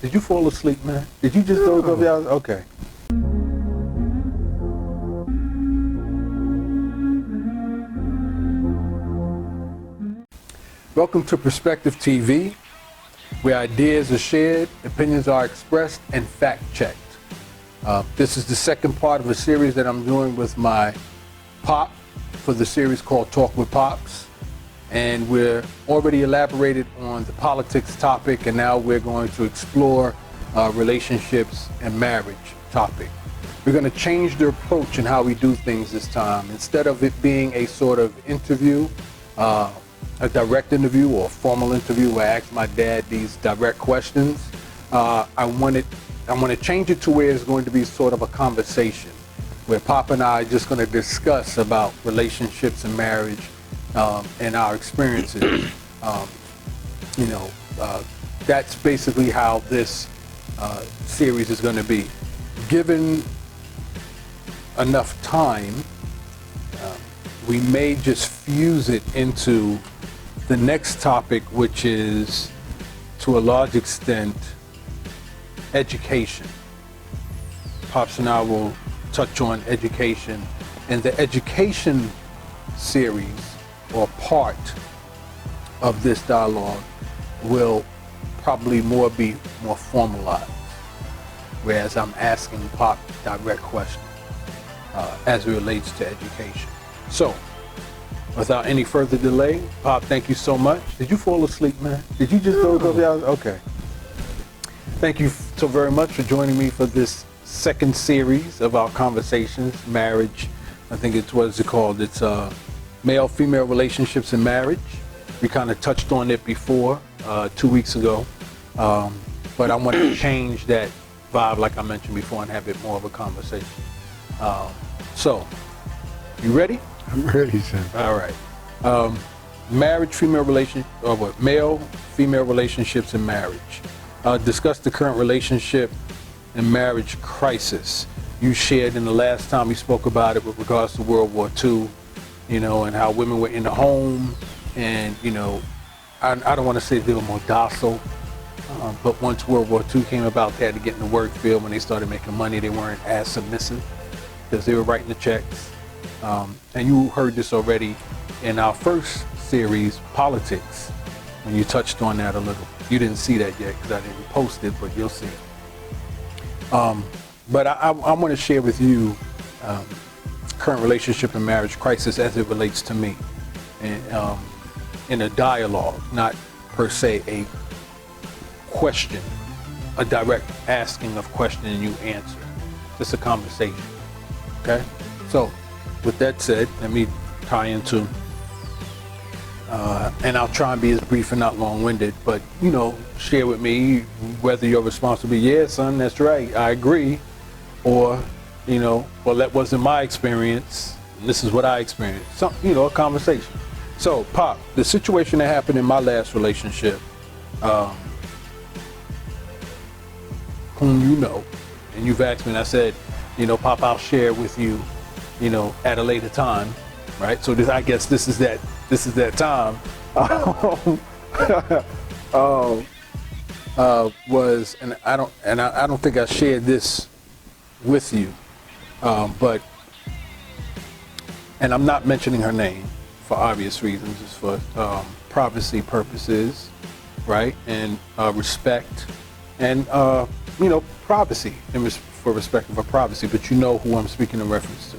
Did you fall asleep, man? Did you just doze off? Okay. Welcome to Perspective TV, where ideas are shared, opinions are expressed, and fact-checked. This is the second part of a series that I'm doing with my Pop for the series called Talk with Pops. And we're already elaborated on the politics topic, and now we're going to explore relationships and marriage topic. We're going to change the approach in how we do things this time. Instead of it being a sort of interview, a direct interview or a formal interview where I ask my dad these direct questions, I want to change it to where it's going to be sort of a conversation where Pop and I are just going to discuss about relationships and marriage and our experiences. That's basically how this series is going to be. Given enough time, we may just fuse it into the next topic, which is, to a large extent, education. Pops and I will touch on education, and the education series or part of this dialogue will probably be more formalized, whereas I'm asking Pop direct questions as it relates to education. So, without any further delay, Pop, thank you so much. Did you fall asleep, man? Did you just doze off? Okay. Thank you so very much for joining me for this second series of our conversations, marriage. I think it's, what is it called? It's male-female relationships and marriage. We kind of touched on it before, 2 weeks ago. But I want to change that vibe, like I mentioned before, and have it more of a conversation. So, you ready? I'm ready, sir. All right. Marriage, female relationship, or what? Male, female relationships and marriage. Discuss the current relationship and marriage crisis. You shared in the last time we spoke about it with regards to World War II, and how women were in the home, and, I don't want to say they were more docile, but once World War II came about, they had to get in the work field. When they started making money, they weren't as submissive because they were writing the checks. And you heard this already in our first series, Politics, when you touched on that a little. You didn't see that yet because I didn't post it, but you'll see. But I want to share with you current relationship and marriage crisis as it relates to me, and in a dialogue, not per se a question, a direct asking of question and you answer. Just a conversation. Okay? So, with that said, let me tie into, and I'll try and be as brief and not long-winded, but, share with me whether your response will be, yeah, son, that's right, I agree, or, well, that wasn't my experience, and this is what I experienced. So, a conversation. So, Pop, the situation that happened in my last relationship, whom you know, and you've asked me, and I said, Pop, I'll share with you, at a later time, right? So I guess this is that time. Was, and I don't think I shared this with you, but, and I'm not mentioning her name for obvious reasons, it's for privacy purposes, right? And respect, and privacy, and for respect of our privacy, but you know who I'm speaking in reference to.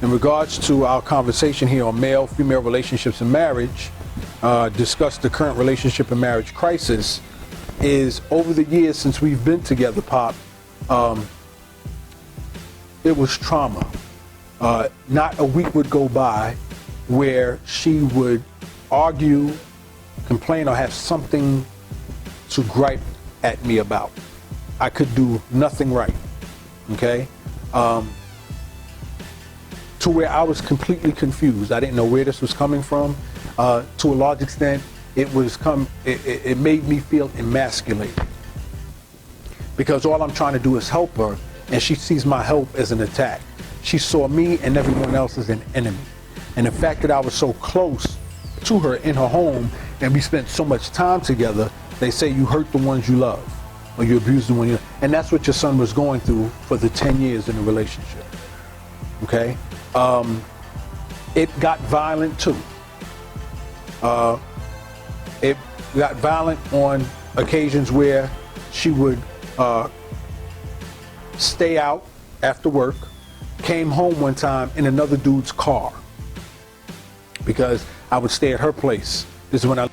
In regards to our conversation here on male-female relationships and marriage, discuss the current relationship and marriage crisis, is over the years since we've been together, Pop, it was trauma. Not a week would go by where she would argue, complain, or have something to gripe at me about. I could do nothing right, okay? To where I was completely confused. I didn't know where this was coming from. To a large extent, it made me feel emasculated. Because all I'm trying to do is help her, and she sees my help as an attack. She saw me and everyone else as an enemy. And the fact that I was so close to her in her home, and we spent so much time together, they say you hurt the ones you love. or you abuse the one you, and that's what your son was going through for the 10 years in the relationship. Okay? It got violent too. It got violent on occasions where she would stay out after work, came home one time in another dude's car, because I would stay at her place. This is when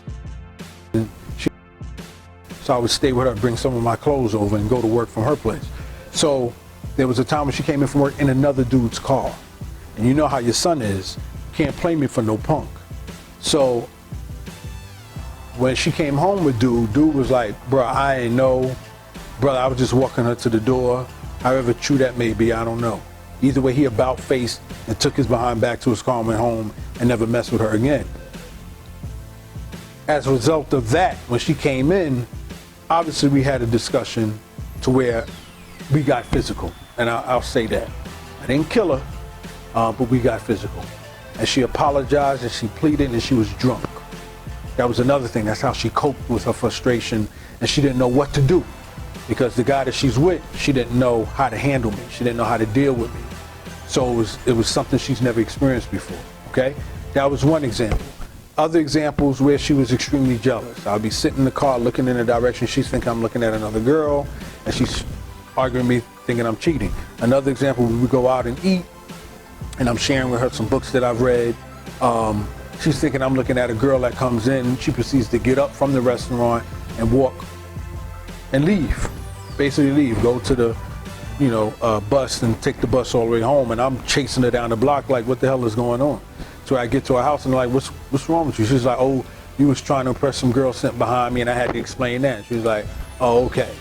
so I would stay with her, bring some of my clothes over and go to work from her place. So there was a time when she came in from work in another dude's car. And you know how your son is, can't play me for no punk. So when she came home with dude was like, bro, I ain't know. Brother, I was just walking her to the door. However true that may be, I don't know. Either way, he about faced and took his behind back to his car and went home and never messed with her again. As a result of that, when she came in, obviously we had a discussion to where we got physical. And I'll say that. I didn't kill her, but we got physical. And she apologized and she pleaded and she was drunk. That was another thing. That's how she coped with her frustration, and she didn't know what to do. Because the guy that she's with, she didn't know how to handle me. She didn't know how to deal with me. So it was something she's never experienced before, okay? That was one example. Other examples where she was extremely jealous. I'll be sitting in the car looking in a direction, she's thinking I'm looking at another girl, and she's arguing with me thinking I'm cheating. Another example, we would go out and eat, and I'm sharing with her some books that I've read. She's thinking I'm looking at a girl that comes in, she proceeds to get up from the restaurant and walk and leave. Basically leave, go to the bus and take the bus all the way home, and I'm chasing her down the block like, what the hell is going on? So I get to her house and I'm like, what's wrong with you? She's like, oh, you was trying to impress some girl sent behind me, and I had to explain that. She was like, oh, okay.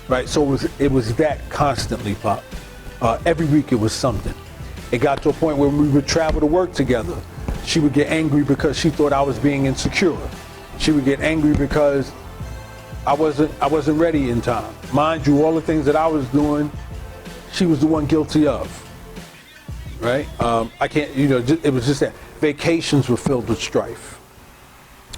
Right, so it was that constantly, Pop. Every week it was something. It got to a point where we would travel to work together. She would get angry because she thought I was being insecure. She would get angry because I wasn't ready in time. Mind you, all the things that I was doing, she was the one guilty of. Right? I can't, it was just that. Vacations were filled with strife.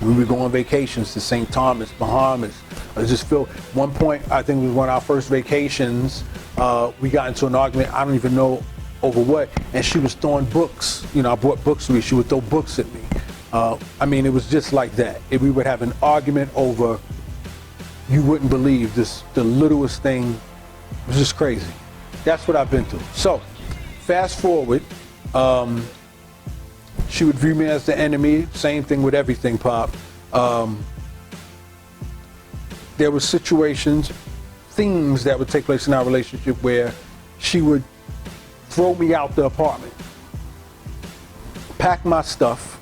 We would go on vacations to St. Thomas, Bahamas. I just feel, one point, I think it was one of our first vacations, we got into an argument, I don't even know over what, and she was throwing books. I brought books to me, she would throw books at me. It was just like that. We would have an argument over, you wouldn't believe this, the littlest thing. It was just crazy. That's what I've been through. So, fast forward, she would view me as the enemy. Same thing with everything, Pop. There were situations, things that would take place in our relationship where she would throw me out the apartment, pack my stuff.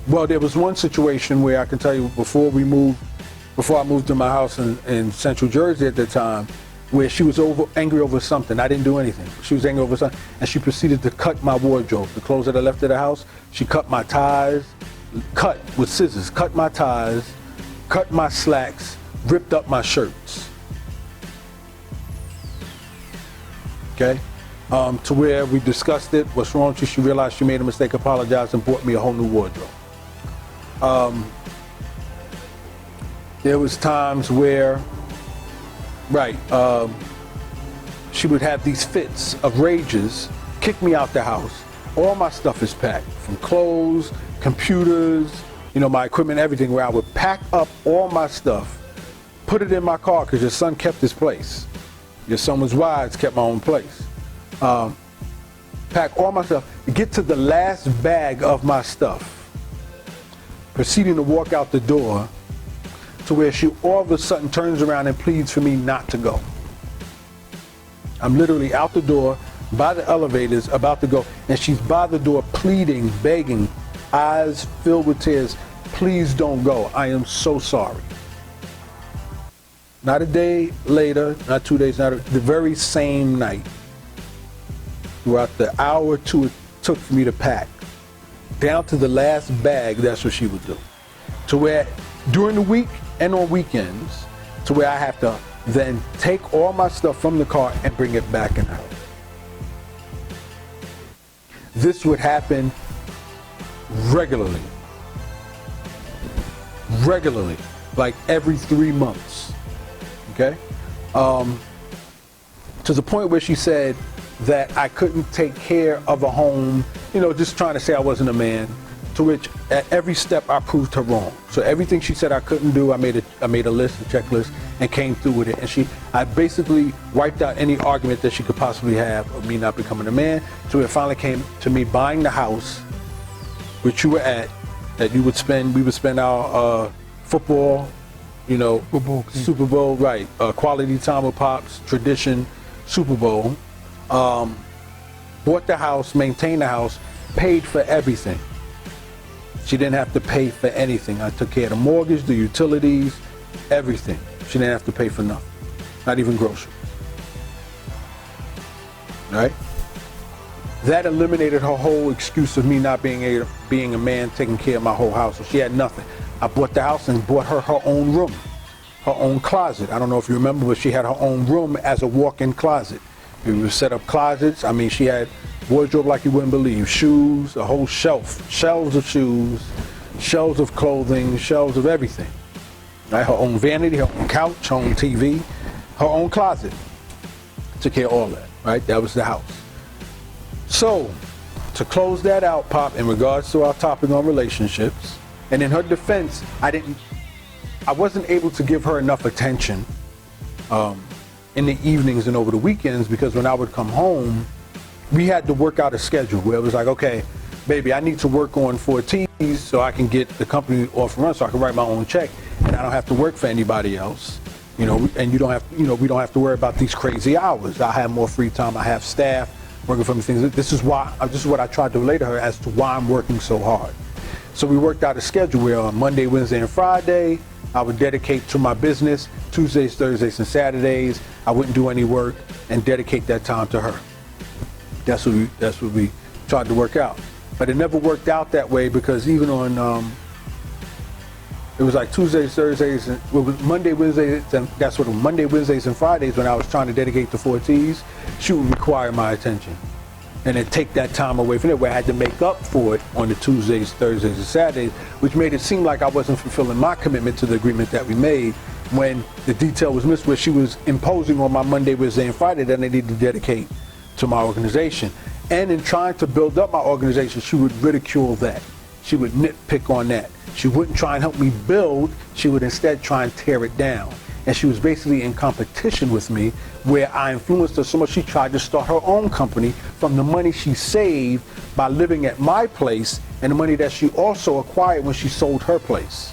Well, there was one situation where I can tell you before I moved to my house in Central Jersey at the time, where she was angry over something. I didn't do anything. She was angry over something, and she proceeded to cut my wardrobe. The clothes that I left at the house, she cut my ties, cut with scissors, cut my ties, cut my slacks, ripped up my shirts. Okay? To where we discussed it, what's wrong with you? She realized she made a mistake, apologized, and bought me a whole new wardrobe. There was times where, she would have these fits of rages, kick me out the house. All my stuff is packed, from clothes, computers, my equipment, everything, where I would pack up all my stuff, put it in my car, because your son kept his place. Your son was wise, kept my own place. Pack all my stuff, get to the last bag of my stuff, proceeding to walk out the door, to where she all of a sudden turns around and pleads for me not to go. I'm literally out the door, by the elevators, about to go, and she's by the door pleading, begging, eyes filled with tears, please don't go, I am so sorry. Not a day later, not 2 days, the very same night, throughout the hour or two it took for me to pack, down to the last bag, that's what she would do. To where, during the week and on weekends, to where I have to then take all my stuff from the car and bring it back in the house. This would happen regularly, like every 3 months, okay? to the point where she said that I couldn't take care of a home, just trying to say I wasn't a man, to which at every step I proved her wrong. So everything she said I couldn't do, I made a list, a checklist, and came through with it. And I basically wiped out any argument that she could possibly have of me not becoming a man. So it finally came to me buying the house, which you were at, that we would spend our football, Super Bowl, right, quality time with Pops, tradition, Super Bowl. Bought the house, maintained the house, paid for everything. She didn't have to pay for anything. I took care of the mortgage, the utilities, everything. She didn't have to pay for nothing, not even groceries. Right? That eliminated her whole excuse of me not being a man, taking care of my whole house. So she had nothing. I bought the house and bought her own room, her own closet. I don't know if you remember, but she had her own room as a walk-in closet. We would set up closets. I mean, she had wardrobe like you wouldn't believe. Shoes, a whole shelves of shoes, shelves of clothing, shelves of everything. Right? Her own vanity, her own couch, her own TV, her own closet. Took care of all that, right? That was the house. So, to close that out, Pop, in regards to our topic on relationships, and in her defense, I wasn't able to give her enough attention in the evenings and over the weekends, because when I would come home, we had to work out a schedule where it was like, okay, baby, I need to work on 4 T's so I can get the company off run, so I can write my own check, and I don't have to work for anybody else, and we don't have to worry about these crazy hours. I have more free time. I have staff working for me. Things. This is what I tried to relate to her as to why I'm working so hard. So we worked out a schedule where on Monday, Wednesday, and Friday, I would dedicate to my business. Tuesdays, Thursdays, and Saturdays, I wouldn't do any work and dedicate that time to her. That's what we tried to work out. But it never worked out that way, because even on, it was like Tuesdays, Thursdays, and it was Monday, Wednesdays, and that's what Monday, Wednesdays, and Fridays, when I was trying to dedicate the 4 T's, she would require my attention. And then take that time away from it, where I had to make up for it on the Tuesdays, Thursdays, and Saturdays, which made it seem like I wasn't fulfilling my commitment to the agreement that we made, when the detail was missed, where she was imposing on my Monday, Wednesday, and Friday that I needed to dedicate to my organization. And in trying to build up my organization, she would ridicule that. She would nitpick on that. She wouldn't try and help me build. She would instead try and tear it down. And she was basically in competition with me, where I influenced her so much she tried to start her own company from the money she saved by living at my place and the money that she also acquired when she sold her place,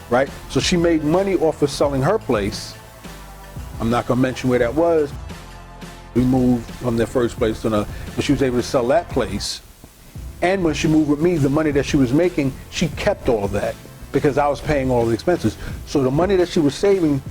right? So she made money off of selling her place. I'm not gonna mention where that was. We moved from the first place to another, but she was able to sell that place. And when she moved with me, the money that she was making, she kept all of that, because I was paying all the expenses. So the money that she was saving,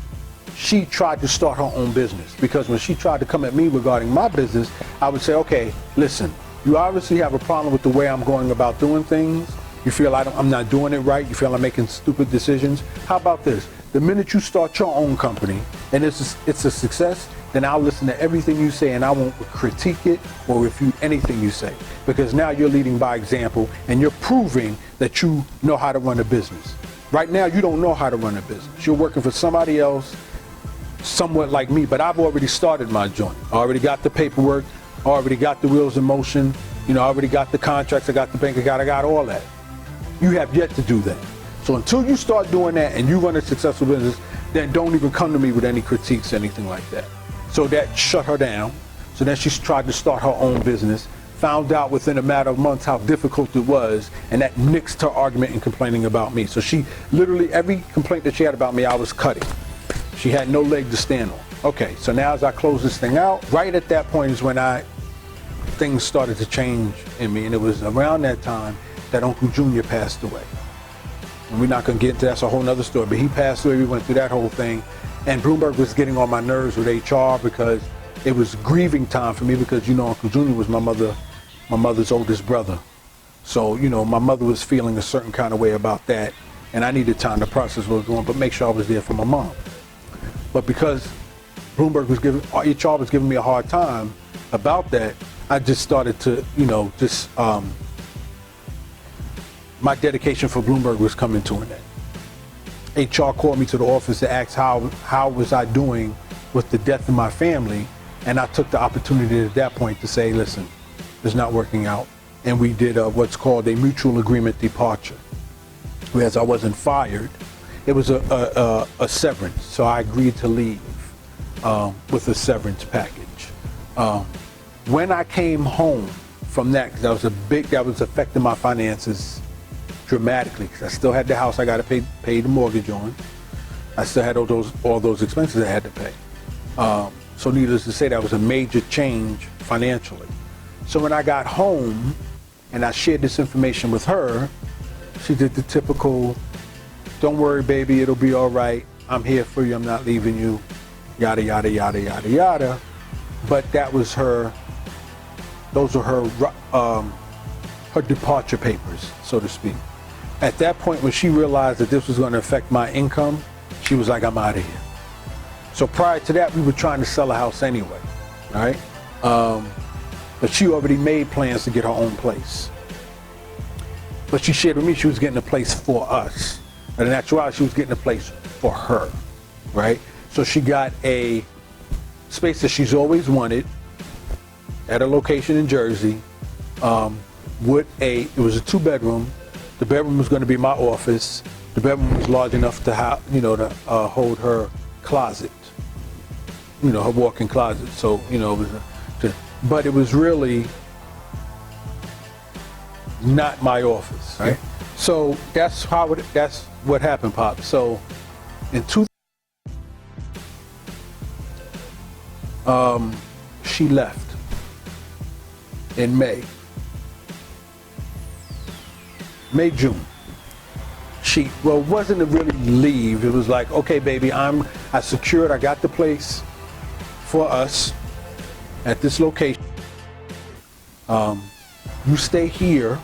she tried to start her own business, because when she tried to come at me regarding my business, I would say, okay, listen, you obviously have a problem with the way I'm going about doing things. You feel I'm not doing it right. You feel I'm making stupid decisions. How about this? The minute you start your own company and it's a success, then I'll listen to everything you say and I won't critique it or refute anything you say, because now you're leading by example and you're proving that you know how to run a business. Right now, you don't know how to run a business. You're working for somebody else, somewhat like me, but I've already started my joint. I already got the paperwork, I already got the wheels in motion, I already got the contracts, I got the bank account, I got all that. You have yet to do that. So until you start doing that and you run a successful business, then don't even come to me with any critiques, anything like that. So that shut her down. So then she tried to start her own business, found out within a matter of months how difficult it was, and that nixed her argument and complaining about me. So she literally, every complaint that she had about me, I was cutting. She had no leg to stand on. Okay, so now as I close this thing out, right at that point is when things started to change in me, and it was around that time that Uncle Junior passed away. And we're not gonna get into that's a whole nother story, but he passed away, we went through that whole thing, and Bloomberg was getting on my nerves with HR because it was grieving time for me, because Uncle Junior was my mother's oldest brother. So, my mother was feeling a certain kind of way about that, and I needed time to process what was going on, but make sure I was there for my mom. But because HR was giving me a hard time about that, I just started to, my dedication for Bloomberg was coming to an end. HR called me to the office to ask how was I doing with the death of my family, and I took the opportunity at that point to say, listen, it's not working out. And we did what's called a mutual agreement departure. Whereas I wasn't fired, it was a severance. So I agreed to leave with a severance package. When I came home from that, because that was affecting my finances dramatically, because I still had the house I got to pay the mortgage on. I still had all those expenses I had to pay. So needless to say, that was a major change financially. So when I got home and I shared this information with her, she did the typical, don't worry, baby, it'll be all right. I'm here for you. I'm not leaving you. Yada, yada, yada, yada, yada. But that was those were her departure papers, so to speak. At that point, when she realized that this was going to affect my income, she was like, I'm out of here. So prior to that, we were trying to sell a house anyway, right? But she already made plans to get her own place. But she shared with me she was getting a place for us. And in actuality, she was getting a place for her, right? So she got a space that she's always wanted at a location in Jersey. It was a 2-bedroom. The bedroom was going to be my office. The bedroom was large enough to hold her closet, her walk-in closet. So, but it was really not my office, right? So that's what happened, Pop. So in she left in June. It wasn't a really leave. It was like, okay, baby, I got the place for us at this location. You stay here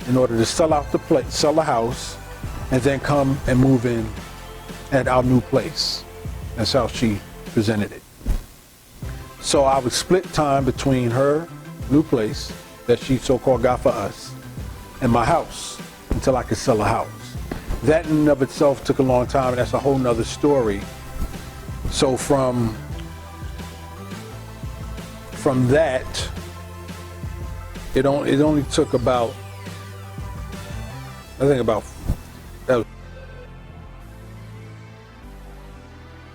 in order to sell the house, and then come and move in at our new place. That's how she presented it. So I would split time between her new place that she so-called got for us and my house until I could sell a house. That in and of itself took a long time, and that's a whole nother story. So from that, it only took about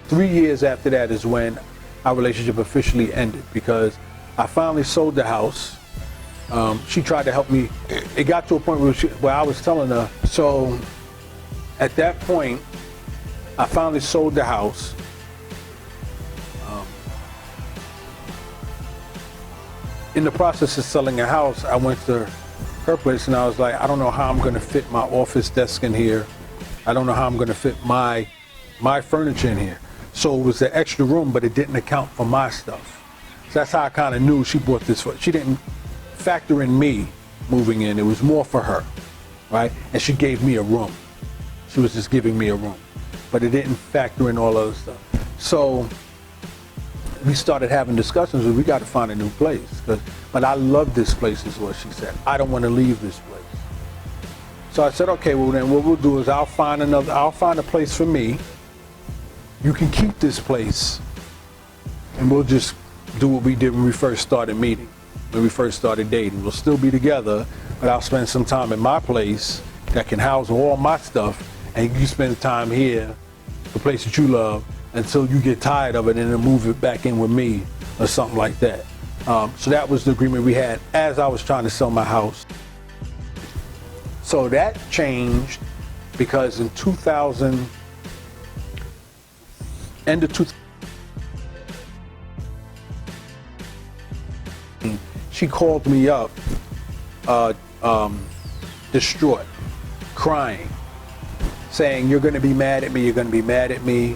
3 years after that is when our relationship officially ended, because I finally sold the house. She tried to help me. It got to a point where I was telling her, so at that point, I finally sold the house. In the process of selling a house, I went to her place and I was like, I don't know how I'm going to fit my office desk in here. I don't know how I'm going to fit my furniture in here. So it was the extra room, but it didn't account for my stuff. So that's how I kind of knew she bought this for. She didn't factor in me moving in. It was more for her, right? And she gave me a room. She was just giving me a room, but it didn't factor in all other stuff. So we started having discussions. We got to find a new place. But I love this place, is what she said. I don't want to leave this place. So I said, okay, well then what we'll do is I'll find a place for me. You can keep this place, and we'll just do what we did when we first started meeting, when we first started dating. We'll still be together, but I'll spend some time in my place that can house all my stuff, and you spend time here, the place that you love, until you get tired of it and then move it back in with me or something like that. So that was the agreement we had as I was trying to sell my house. So that changed because in end of 2000, she called me up, distraught, crying, saying, you're going to be mad at me, you're going to be mad at me.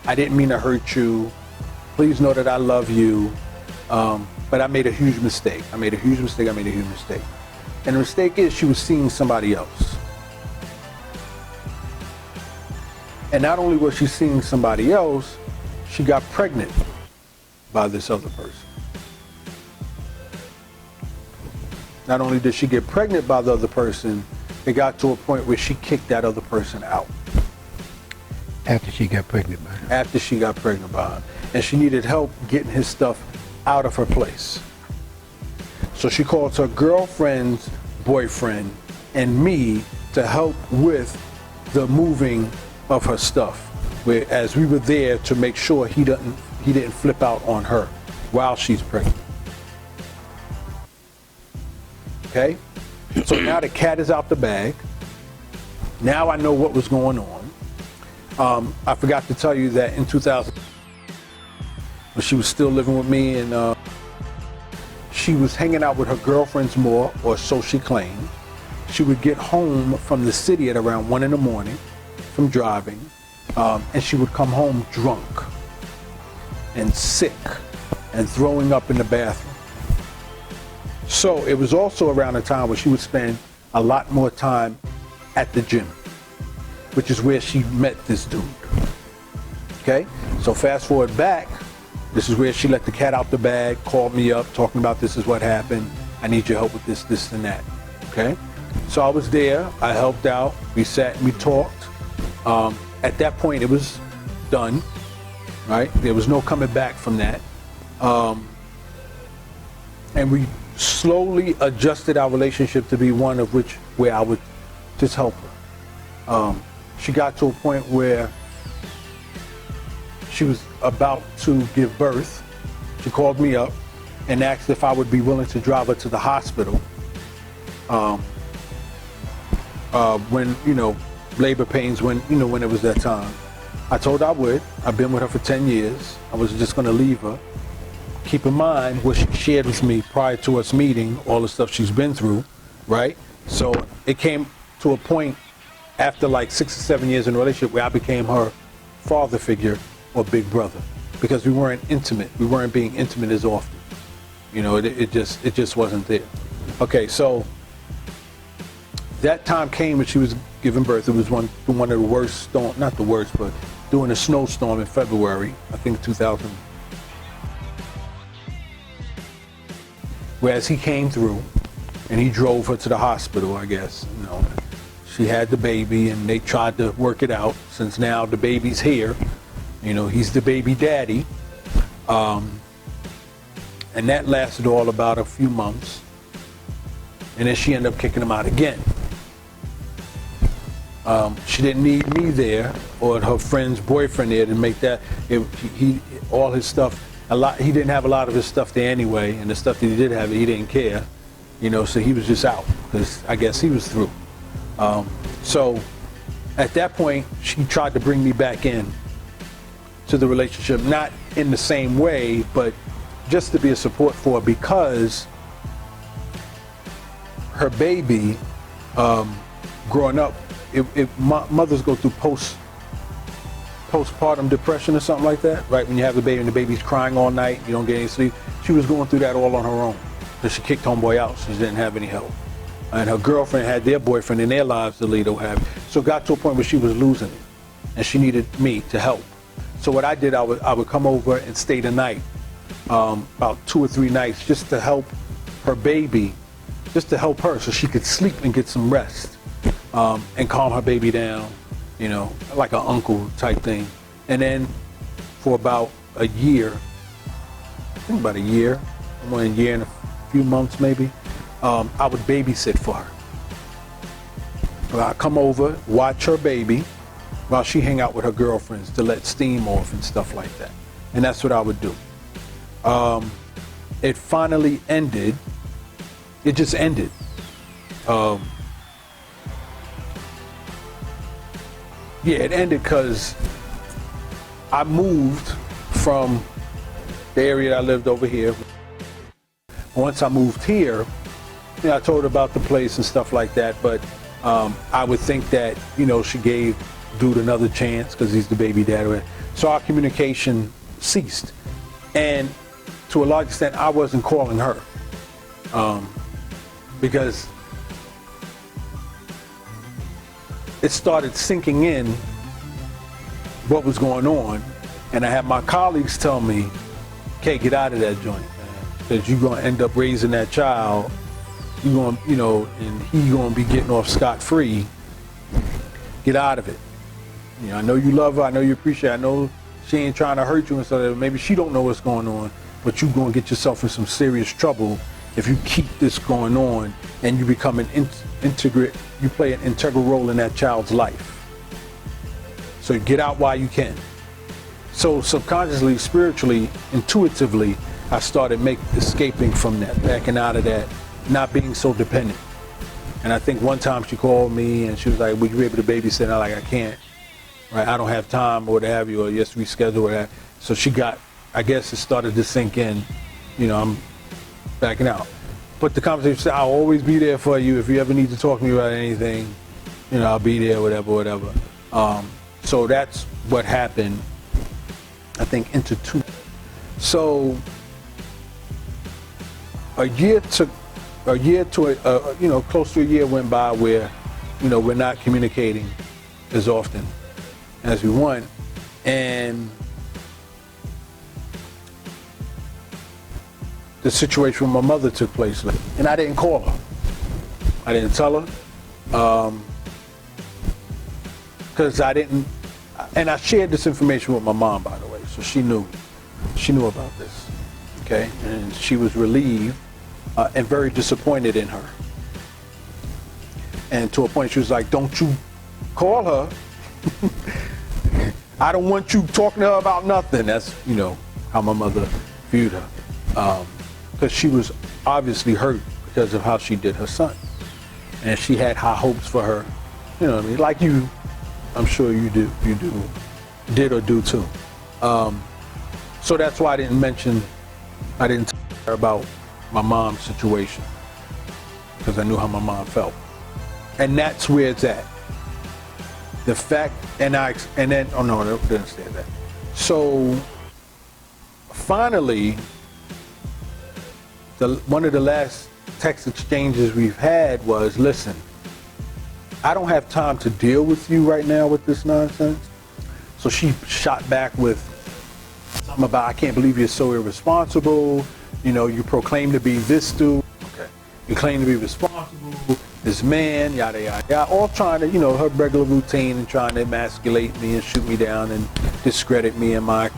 I didn't mean to hurt you. Please know that I love you. But I made a huge mistake. I made a huge mistake. And the mistake is she was seeing somebody else. And not only was she seeing somebody else, she got pregnant by this other person. Not only did she get pregnant by the other person, it got to a point where she kicked that other person out. After she got pregnant by him. After she got pregnant by him. And she needed help getting his stuff out of her place. So she called her girlfriend's boyfriend and me to help with the moving of her stuff, whereas we were there to make sure he didn't flip out on her while she's pregnant. Okay? So now the cat is out the bag. Now I know what was going on. I forgot to tell you that in 2000, when she was still living with me, and she was hanging out with her girlfriends more, or so she claimed. She would get home from the city at around 1 in the morning from driving, and she would come home drunk and sick and throwing up in the bathroom. So it was also around a time where she would spend a lot more time at the gym, which is where she met this dude. Okay, so fast forward back, this is where she let the cat out the bag, called me up, talking about this is what happened. I need your help with this, this, and that. Okay, so I was there, I helped out, we sat and we talked. At that point, it was done, right? There was no coming back from that. And we slowly adjusted our relationship to be one of which where I would just help her. She got to a point where she was about to give birth. She called me up and asked if I would be willing to drive her to the hospital when, you know, labor pains, when it was that time. I told her I would. I've been with her for 10 years. I was just going to leave her. Keep in mind what she shared with me prior to us meeting, all the stuff she's been through, right? So it came to a point after like 6 or 7 years in a relationship where I became her father figure or big brother, because we weren't intimate. We weren't being intimate as often. You know, it just wasn't there. Okay, so that time came when she was giving birth. It was one of the worst storm, not the worst, but during a snowstorm in February, I think 2000. Whereas he came through and he drove her to the hospital, I guess. You know, she had the baby and they tried to work it out, since now the baby's here. You know, he's the baby daddy. And that lasted all about a few months. And then she ended up kicking him out again. She didn't need me there or her friend's boyfriend there to make that. All his stuff, he didn't have a lot of his stuff there anyway, and the stuff that he did have, he didn't care. You know, so he was just out, because I guess he was through. So at that point, she tried to bring me back in to the relationship, not in the same way, but just to be a support for her, because her baby, growing up, mothers go through postpartum depression or something like that, right? When you have the baby and the baby's crying all night, you don't get any sleep. She was going through that all on her own, because she kicked homeboy out. She didn't have any help. And her girlfriend had their boyfriend in their lives to lead or have. So it got to a point where she was losing it, and she needed me to help. So what I did, I would come over and stay the night, about 2 or 3 nights, just to help her baby, just to help her so she could sleep and get some rest, and calm her baby down, you know, like an uncle type thing. And then for about a year, I think about a year, more than a year and a few months maybe, I would babysit for her. I'd come over, watch her baby, while she hang out with her girlfriends to let steam off and stuff like that. And that's what I would do. It finally ended. It just ended. Yeah, it ended because I moved from the area I lived over here. Once I moved here, you know, I told her about the place and stuff like that, but I would think that, you know, she gave dude another chance because he's the baby dad. So our communication ceased. And to a large extent, I wasn't calling her because it started sinking in what was going on. And I had my colleagues tell me, okay, get out of that joint, man, because you're going to end up raising that child. You're going to, you know, and he's going to be getting off scot-free. Get out of it. You know, I know you love her, I know you appreciate her, I know she ain't trying to hurt you and stuff. Maybe she don't know what's going on, but you're going to get yourself in some serious trouble if you keep this going on and you become you play an integral role in that child's life. So get out while you can. So subconsciously, spiritually, intuitively, I started escaping from that, backing out of that, not being so dependent. And I think one time she called me and she was like, would you be able to babysit? And I'm like, I can't, right? I don't have time or what have you, or yes, reschedule or that. So I guess it started to sink in, you know, I'm backing out. But the conversation said, I'll always be there for you. If you ever need to talk to me about anything, you know, I'll be there, whatever. So that's what happened, I think, into 2. So close to a year went by where, you know, we're not communicating as often as we want. And the situation with my mother took place, and I didn't call her. I didn't tell her, because I didn't, and I shared this information with my mom, by the way, so she knew about this, okay? And she was relieved and very disappointed in her. And to a point she was like, don't you call her. I don't want you talking to her about nothing. That's, you know, how my mother viewed her. Because she was obviously hurt because of how she did her son. And she had high hopes for her, you know what I mean? Like you, I'm sure you did or do too. So that's why I didn't tell her about my mom's situation, because I knew how my mom felt. And that's where it's at. The fact, oh no, I didn't say that. So finally, one of the last text exchanges we've had was, listen, I don't have time to deal with you right now with this nonsense. So she shot back with something about, I can't believe you're so irresponsible. You know, you proclaim to be this dude. Okay. You claim to be responsible, this man, yada, yada, yada. All trying to, you know, her regular routine and trying to emasculate me and shoot me down and discredit me and my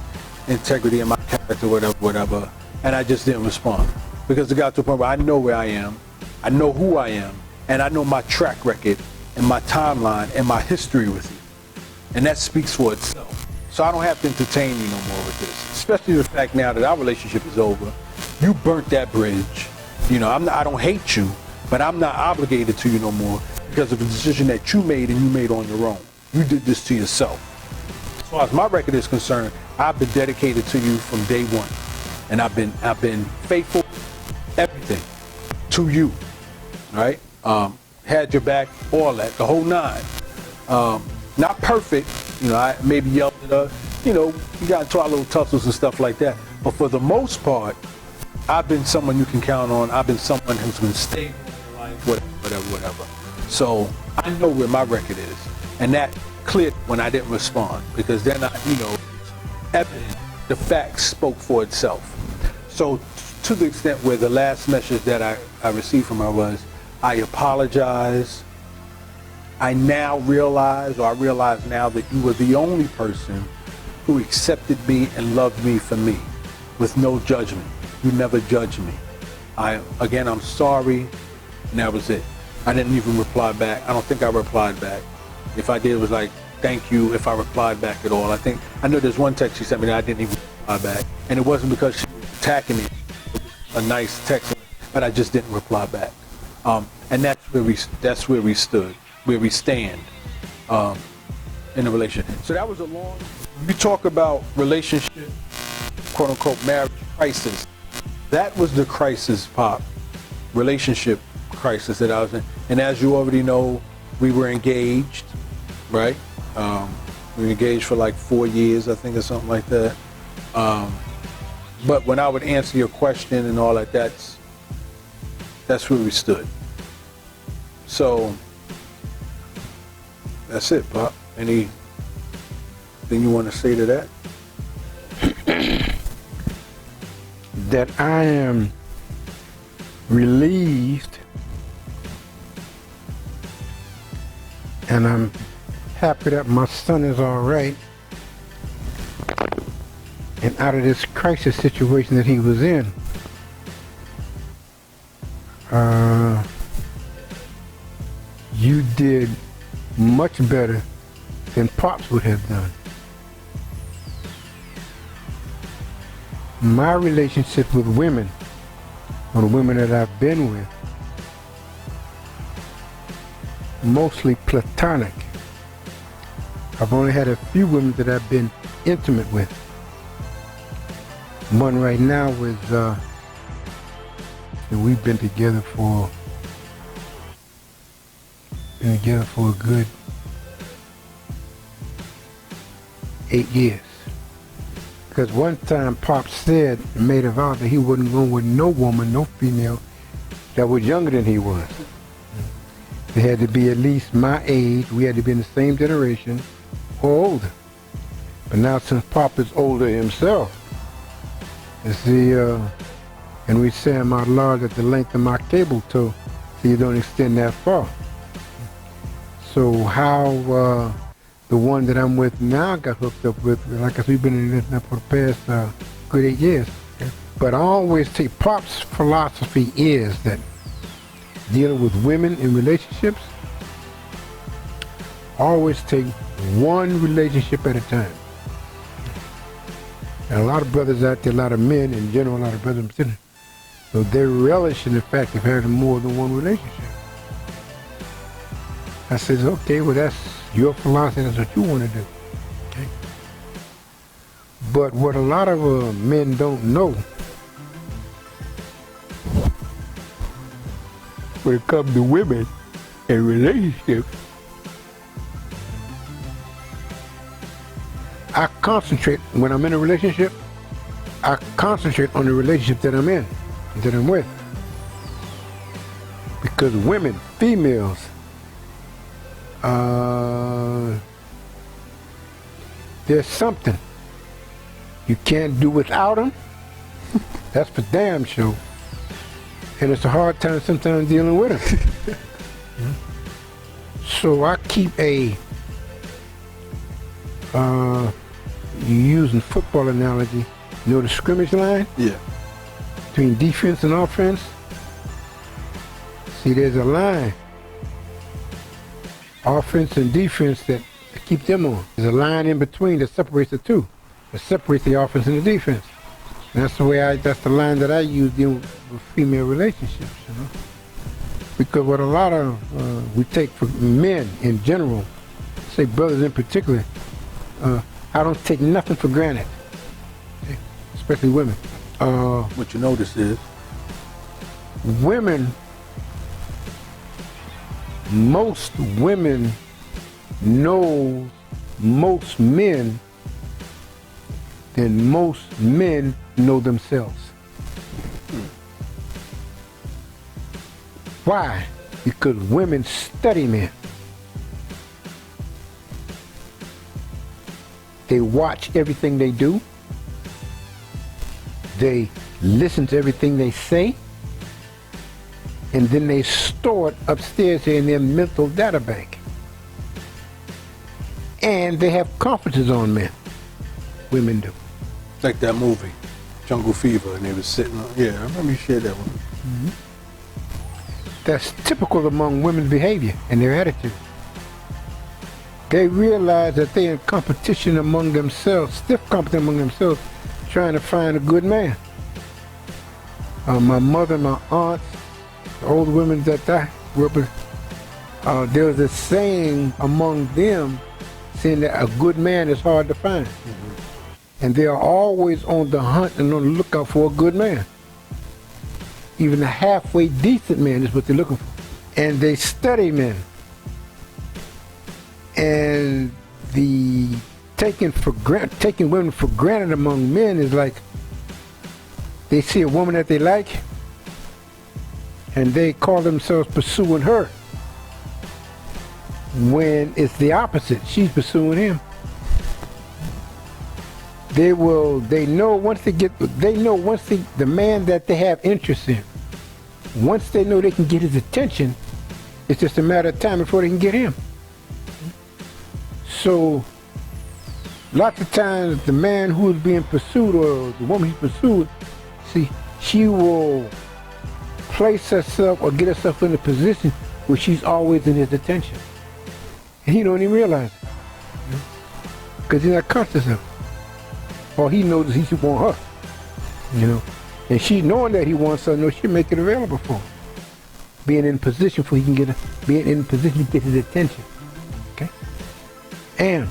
integrity and my character, whatever. And I just didn't respond. Because it got to a point where I know where I am, I know who I am, and I know my track record and my timeline and my history with you. And that speaks for itself. So I don't have to entertain you no more with this. Especially the fact now that our relationship is over. You burnt that bridge. You know, I don't hate you, but I'm not obligated to you no more because of the decision that you made and you made on your own. You did this to yourself. As far as my record is concerned, I've been dedicated to you from day one. And I've been faithful, everything, to you, right? Had your back, all that, the whole 9. Not perfect, you know, I maybe yelled at her, you know, we got into our little tussles and stuff like that. But for the most part, I've been someone you can count on. I've been someone who's been stable in life, whatever. So I know where my record is. And that cleared when I didn't respond, because then evident, the facts spoke for itself. So to the extent where the last message that I received from her was, I apologize. I realize now that you were the only person who accepted me and loved me for me, with no judgment. You never judged me. I'm sorry, and that was it. I didn't even reply back. I don't think I replied back. If I did, it was like, thank you, if I replied back at all. I know there's one text she sent me that I didn't even reply back. And it wasn't because she was attacking me. It was a nice text, but I just didn't reply back. And that's where we stood, where we stand in a relationship. So that was we talk about relationship, quote unquote, marriage crisis. That was the crisis, Pop, relationship crisis that I was in. And as you already know, we were engaged, right? We were engaged for like 4 years, I think, or something like that. But when I would answer your question and all that, that's where we stood. So that's it, Pop. Anything you want to say to that? That I am relieved and I'm happy that my son is all right and out of this crisis situation that he was in. You did much better than Pops would have done. My relationship with women, or the women that I've been with, mostly platonic. I've only had a few women that I've been intimate with. One right now is, we've been together for a good 8 years. Because one time Pop said, made a vow that he wouldn't go with no woman, no female that was younger than he was. They had to be at least my age. We had to be in the same generation or older. But now since Pop is older himself, you see, and we say I'm out large at the length of my cable toe, so you don't extend that far. So how the one that I'm with now got hooked up with, like I said, we've been in this now for the past good 8 years. Okay. But I always take, Pop's philosophy is that dealing with women in relationships, always take one relationship at a time. And a lot of brothers out there, a lot of men in general, a lot of brothers, so they relish in the fact of having more than one relationship. I says, okay, well that's your philosophy, that's what you want to do. Okay. But what a lot of men don't know, when it comes to women and relationships, I concentrate, when I'm in a relationship, I concentrate on the relationship that I'm in, that I'm with. Because women, females, there's something you can't do without them. That's for damn sure. And it's a hard time sometimes dealing with them. So I keep a, using football analogy, you know the scrimmage line? Yeah. Between defense and offense? See, there's a line, offense and defense, that keep them on. There's a line in between that separates the two, that separates the offense and the defense. And that's the way that's the line that I use dealing with female relationships, you know. Because what a lot of, we take for men in general, say brothers in particular, I don't take nothing for granted, especially women. What you notice is, women, most women know most men than most men know themselves. Why? Because women study men. They watch everything they do. They listen to everything they say. And then they store it upstairs in their mental data bank. And they have conferences on men. Women do. like that movie, Jungle Fever, and they was sitting on, yeah, I remember you shared that one. Mm-hmm. That's typical among women's behavior and their attitude. They realize that they're in competition among themselves, stiff competition among themselves, trying to find a good man. My mother, my aunts, the old women that I grew up with, there was a saying among them saying that a good man is hard to find. Mm-hmm. And they are always on the hunt and on the lookout for a good man. Even a halfway decent man is what they're looking for. And they study men. And the taking women for granted among men is like they see a woman that they like and they call themselves pursuing her, when it's the opposite. She's pursuing him. They know once the man that they have interest in, once they know they can get his attention, it's just a matter of time before they can get him. So, lots of times the man who is being pursued or the woman he's pursued, see, she will place herself or get herself in a position where she's always in his attention. And he don't even realize it. Because he's not conscious of it. All he knows is he should want her. You know. And she knowing that he wants her, she'll make it available for him. Being in position for he can get being in position to get his attention. Okay? And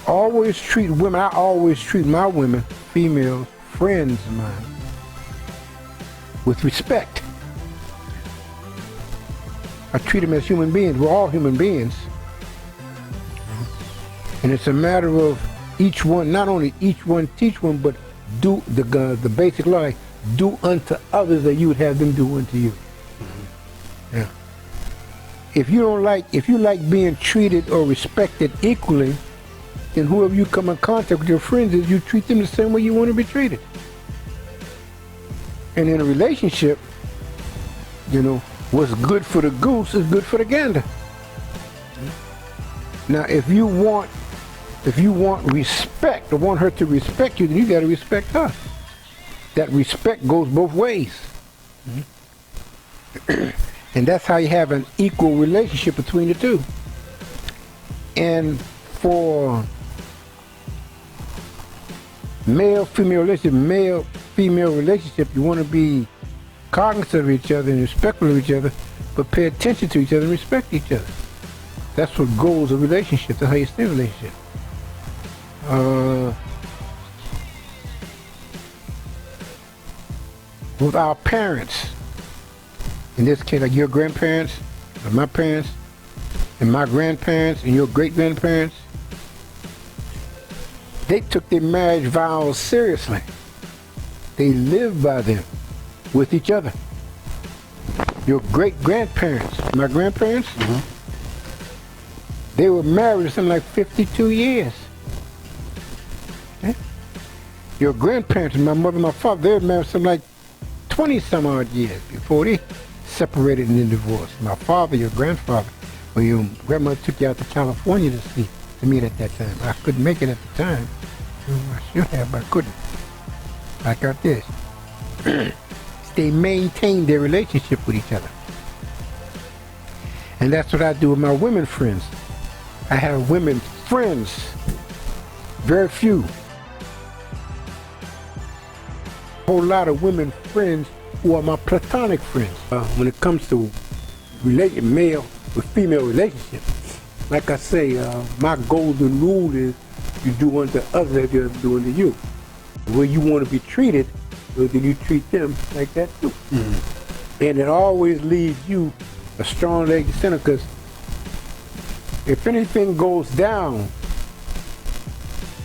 always treat women, I always treat my women, females, friends of mine, with respect. I treat them as human beings. We're all human beings. And it's a matter of each one, not only each one teach one, but do the basic law, like, do unto others that you would have them do unto you. Yeah. If you like being treated or respected equally, then whoever you come in contact with, your friends, is you treat them the same way you want to be treated. And in a relationship, what's good for the goose is good for the gander. Now, if you want respect, or want her to respect you, then you got to respect her. That respect goes both ways. And that's how you have an equal relationship between the two. And for male-female relationship, you want to be cognizant of each other and respectful of each other, but pay attention to each other and respect each other. That's what goals of relationship. That's how you stay in a relationship. With our parents, in this case, like your grandparents, or my parents, and my grandparents, and your great-grandparents, they took their marriage vows seriously. They lived by them with each other. Your great-grandparents, my grandparents, they were married something like 52 years. Okay? Your grandparents, my mother and my father, they were married something like 20-some odd years before they separated and then divorced. My father, your grandfather, well, your grandmother took you out to California to meet at that time. I couldn't make it at the time. I should have, but I couldn't. Like out this. They maintained their relationship with each other. And that's what I do with my women friends. I have women friends, very few. A whole lot of women friends who are my platonic friends. When it comes to male with female relationships, like I say, my golden rule is you do unto others as you do unto you. Where you want to be treated, then you treat them like that too. And it always leaves you a strong leg to center, because if anything goes down,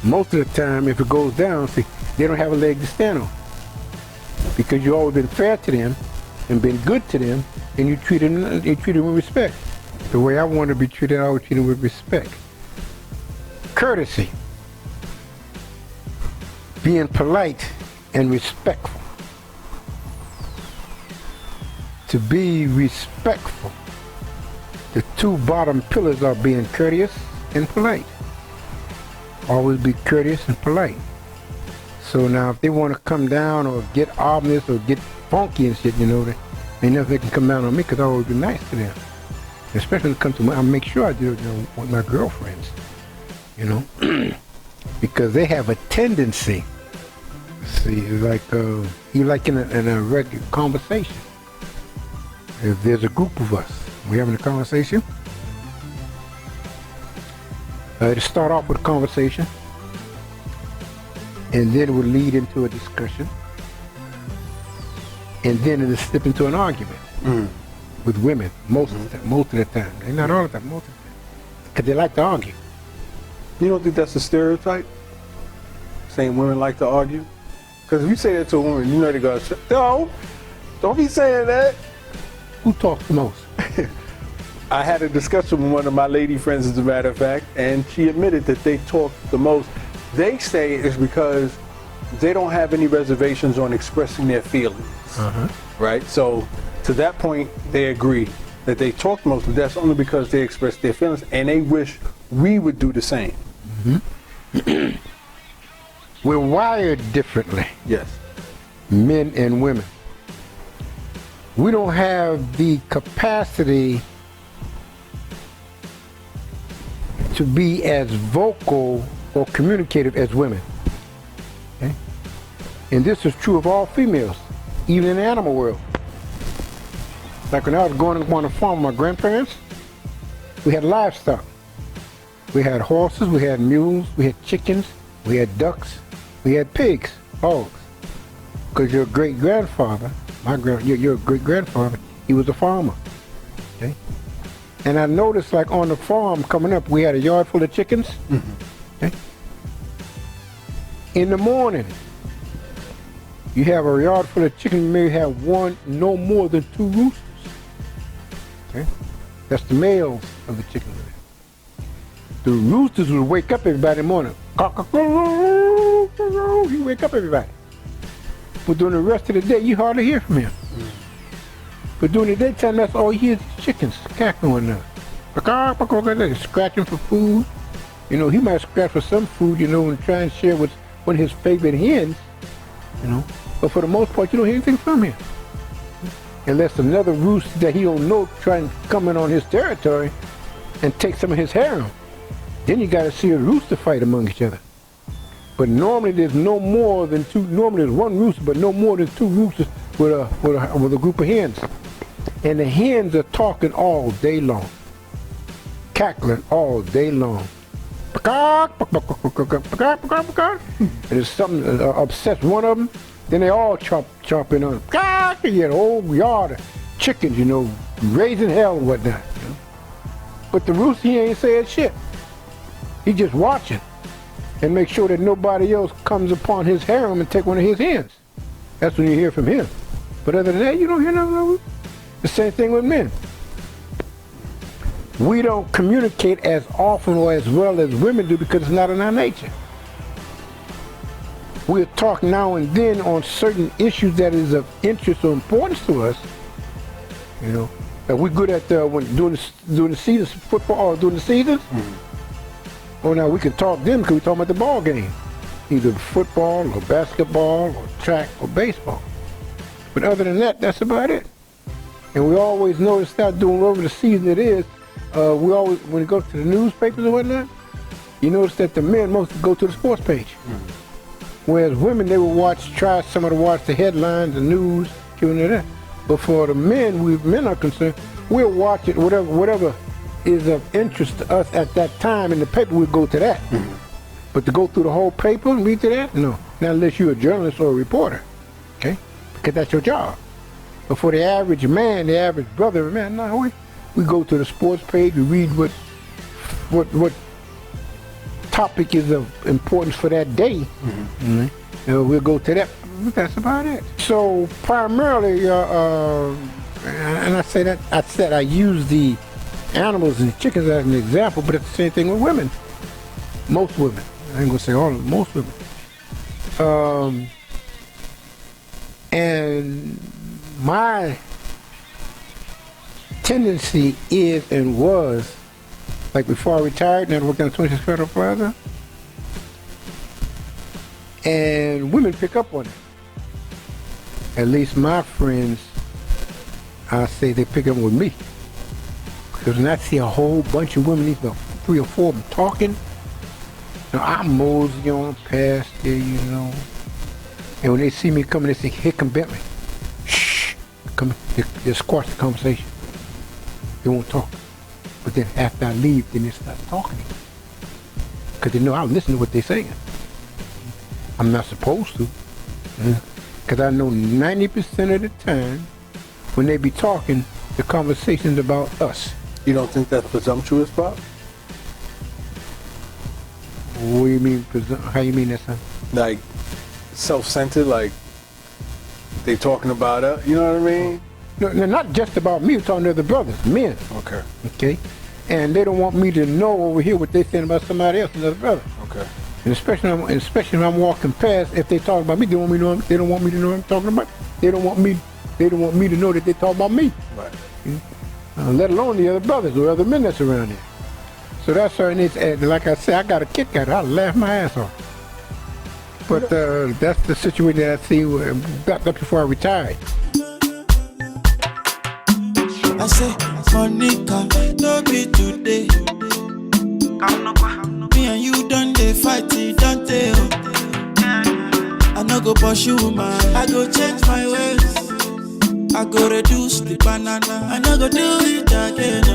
most of the time, if it goes down, see, they don't have a leg to stand on. Because you've always been fair to them and been good to them, and you treat them with respect. The way I want to be treated, I always treat them with respect. Courtesy. Being polite and respectful. To be respectful, the two bottom pillars are being courteous and polite. Always be courteous and polite. So now if they want to come down or get ominous or get funky and shit, they know they can come down on me, because I always be nice to them. Especially when it comes to I make sure I do it with my girlfriends, because they have a tendency. See, like you like in a regular conversation. If there's a group of us, we're having a conversation. It'll start off with a conversation, and then it will lead into a discussion, and then it'll slip into an argument with women most of the time. They're not all the time, most of the time, because they like to argue. You don't think that's a stereotype? Saying women like to argue? Because if you say that to a woman, they go, no, don't be saying that. Who talks the most? I had a discussion with one of my lady friends, as a matter of fact, and she admitted that they talk the most. They say it's because they don't have any reservations on expressing their feelings, right? So to that point, they agree that they talk the most, but that's only because they express their feelings, and they wish we would do the same. We're wired differently, Yes. men and women. We don't have the capacity to be as vocal or communicative as women. Okay? And this is true of all females, even in the animal world. Like when I was going on a farm with my grandparents, we had livestock. We had horses, we had mules, we had chickens, we had ducks, we had pigs, hogs. Because your great-grandfather, your great-grandfather, he was a farmer. Okay? And I noticed, like on the farm coming up, we had a yard full of chickens. Okay? In the morning, you have a yard full of chickens, you may have one, no more than 2 roosters. Okay? That's the males of the chickens. The roosters would wake up everybody in the morning. He wake up everybody. But during the rest of the day, you hardly hear from him. But during the daytime, that's all you hear is chickens cackling one another. Scratching for food. You know, he might scratch for some food, you know, and try and share with one of his favorite hens, you know. But for the most part, you don't hear anything from him. Unless another rooster that he don't know try and come in on his territory and take some of his harem. Then you got to see a rooster fight among each other. But normally there's no more than 2. Normally there's 1 rooster, but no more than 2 roosters with a group of hens. And the hens are talking all day long, cackling all day long. And if something upsets one of them, then they all chomp in on them. You get a whole yard of chickens, you know, raising hell and whatnot. You know? But the rooster, he ain't saying shit. He just watching and make sure that nobody else comes upon his harem and take one of his hens. That's when you hear from him. But other than that, you don't hear nothing. The same thing with men. We don't communicate as often or as well as women do because it's not in our nature. We'll talk now and then on certain issues that is of interest or importance to us. You know, that we're good at when during the seasons, football or during the seasons. Oh, now we can talk then because we're talking about the ball game. Either football or basketball or track or baseball. But other than that, that's about it. And we always notice that during whatever the season it is, we always, when it goes to the newspapers and whatnot, you notice that the men mostly go to the sports page. Whereas women, they will try some of to watch the headlines, the news, giving that. But for the men, men are concerned, we'll watch it, whatever is of interest to us at that time in the paper, we'll go to that. But to go through the whole paper and read to that, no. Not unless you're a journalist or a reporter, okay? Because that's your job. But for the average man, the average brother, man, no, we go to the sports page, we read what topic is of importance for that day. We'll go to that. That's about it. So primarily, and I said I use the animals and chickens as an example, but it's the same thing with women. Most women. I ain't gonna say all of them, most women. And my tendency is and was, like before I retired, and I worked on the 26th Federal Plaza, and women pick up on it. At least my friends, I say they pick up with me. Because when I see a whole bunch of women, about 3 or 4 of them talking, you know, I mosey on past there, you know. And when they see me coming, they say, "Here come Bentley." Shh, come, they squash the conversation. They won't talk. But then after I leave, then they start talking. Because they know I listen to what they're saying. I'm not supposed to. Because I know 90% of the time, when they be talking, the conversation's about us. You don't think that's presumptuous, Bob? What do you mean? How you mean that, son? Like self-centered, like they talking about us. You know what I mean? No, not just about me. We're talking to other brothers, men. Okay. Okay. And they don't want me to know over here what they're saying about somebody else, another brother. Okay. And especially when I'm walking past, if they talk about me, they don't want me to know. They don't want me to know what I'm talking about. They don't want me to know that they talk about me. Right. Let alone the other brothers or other men that's around there. So that's her, and like I said, I got a kick at it. I laughed my ass off. But that's the situation that I see back up before I retired. I say, Monica, no be today. Me and you done the fight, don't they? I no go pursue man, I go change my ways. I go reduce the banana, I no go do it again.